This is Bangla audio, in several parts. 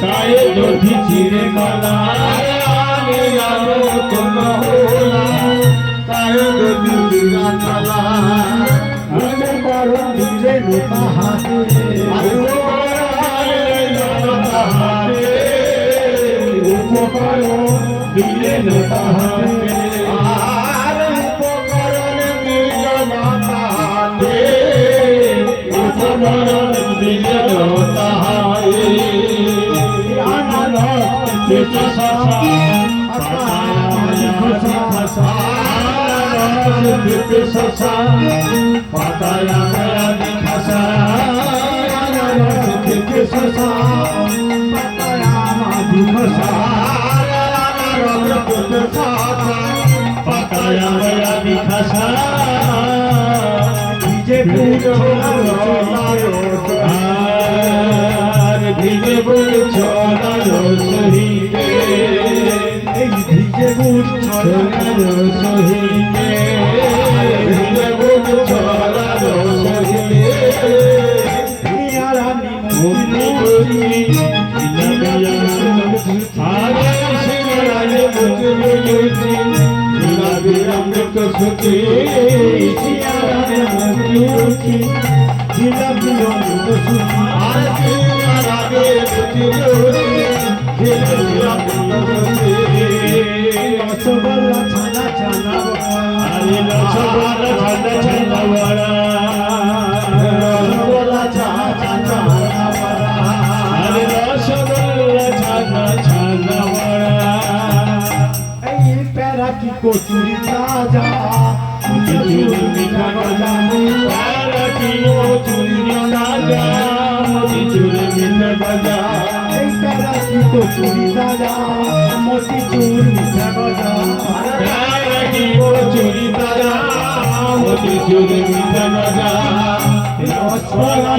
তাই দধি চিরে গলা আমি আলো কোনো তাই দধি চিরা গলা আমি বড় দিলে লোটা হাতে উপকরণ দিলে লোটা হাতে আর উপকরণ দিলে লোটা হাতে উপকরণ দিলে লোটা হাতে পাতায়া খাসা পাতায়া খাসা ভিজে বুল ছড়ালো সহিতে ভিজে বুল ছড়ালো সহিতে ভিজে বুল ছড়ালো সহিতে মুক্তি মুক্তি আরে শিবরালে মুক্তি মুক্তি গুলাবি অমৃত সুতি শিয়ারে মুক্তি মুক্তি জিলাপি অমৃত সুতি আরে রাগে মুক্তি মুক্তি জিলাপি মুক্তি রসগোল্লা ছানা ছানা আরে রসগোল্লা ছানা ছানা বড়া রসগোল্লা ছানা ছানা আরে রসগোল্লা ছানা ছানা বড়া এই প্যারা কি কচুরি তাজা কচুরি মিঠা গজা প্যারা কি কচুরি তাজা কচুরি মিঠা গজা এই প্যারা কি কচুরি তাজা মোতিচুর মিঠা গজা প্যারা কি কচুরি তাজা মোতিচুর মিঠা গজা রসগোল্লা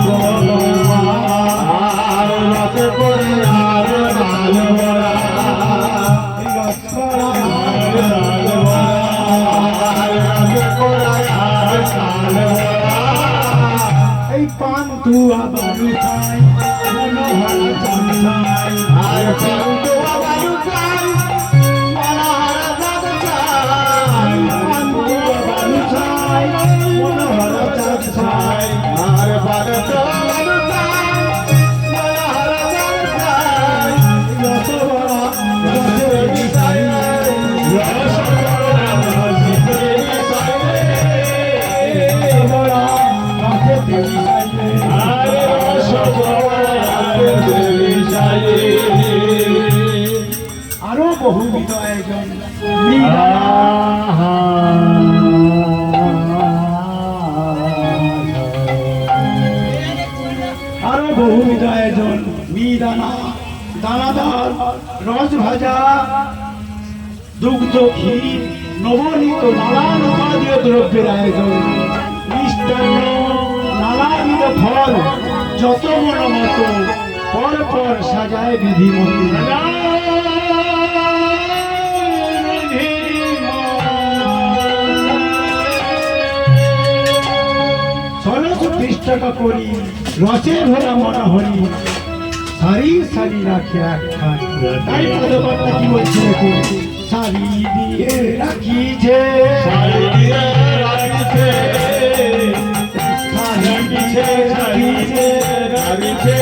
গলা আর রসগোল্লা লাল বড়া এই পান্তুয়া বালু খাই মনোহর চাই আর পান্তুয়া বালু খাই মনোহর চাই পান্তুয়া বালু খাই মনোহর চাই আর পান্তুয়া বালু খাই মনোহর চাই রসগোল্লা রসগোল্লা চাই রসগোল্লা আরো বহুবিধ আয়োজন আরো বহুবিধ আয়োজন মিহিদানা দানাদার রস ভাজা দুগ্ধ ক্ষীর নবনীত নানান উপাদেয় দ্রব্যের আয়োজন মিষ্টান্ন নানাবিধ ফল যত মন মতো পর পর সাজায় বিধিমতি ষোলশ 20 টাকা করি রসে ভরা মনোহরি সারি সারি রাখে একখান তাই পদকর্তা কি বলছে সারি দিয়ে রাখিছে সারি দিয়ে রাখিছে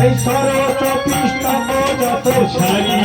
এই সরস পৃষ্ঠ যত সারি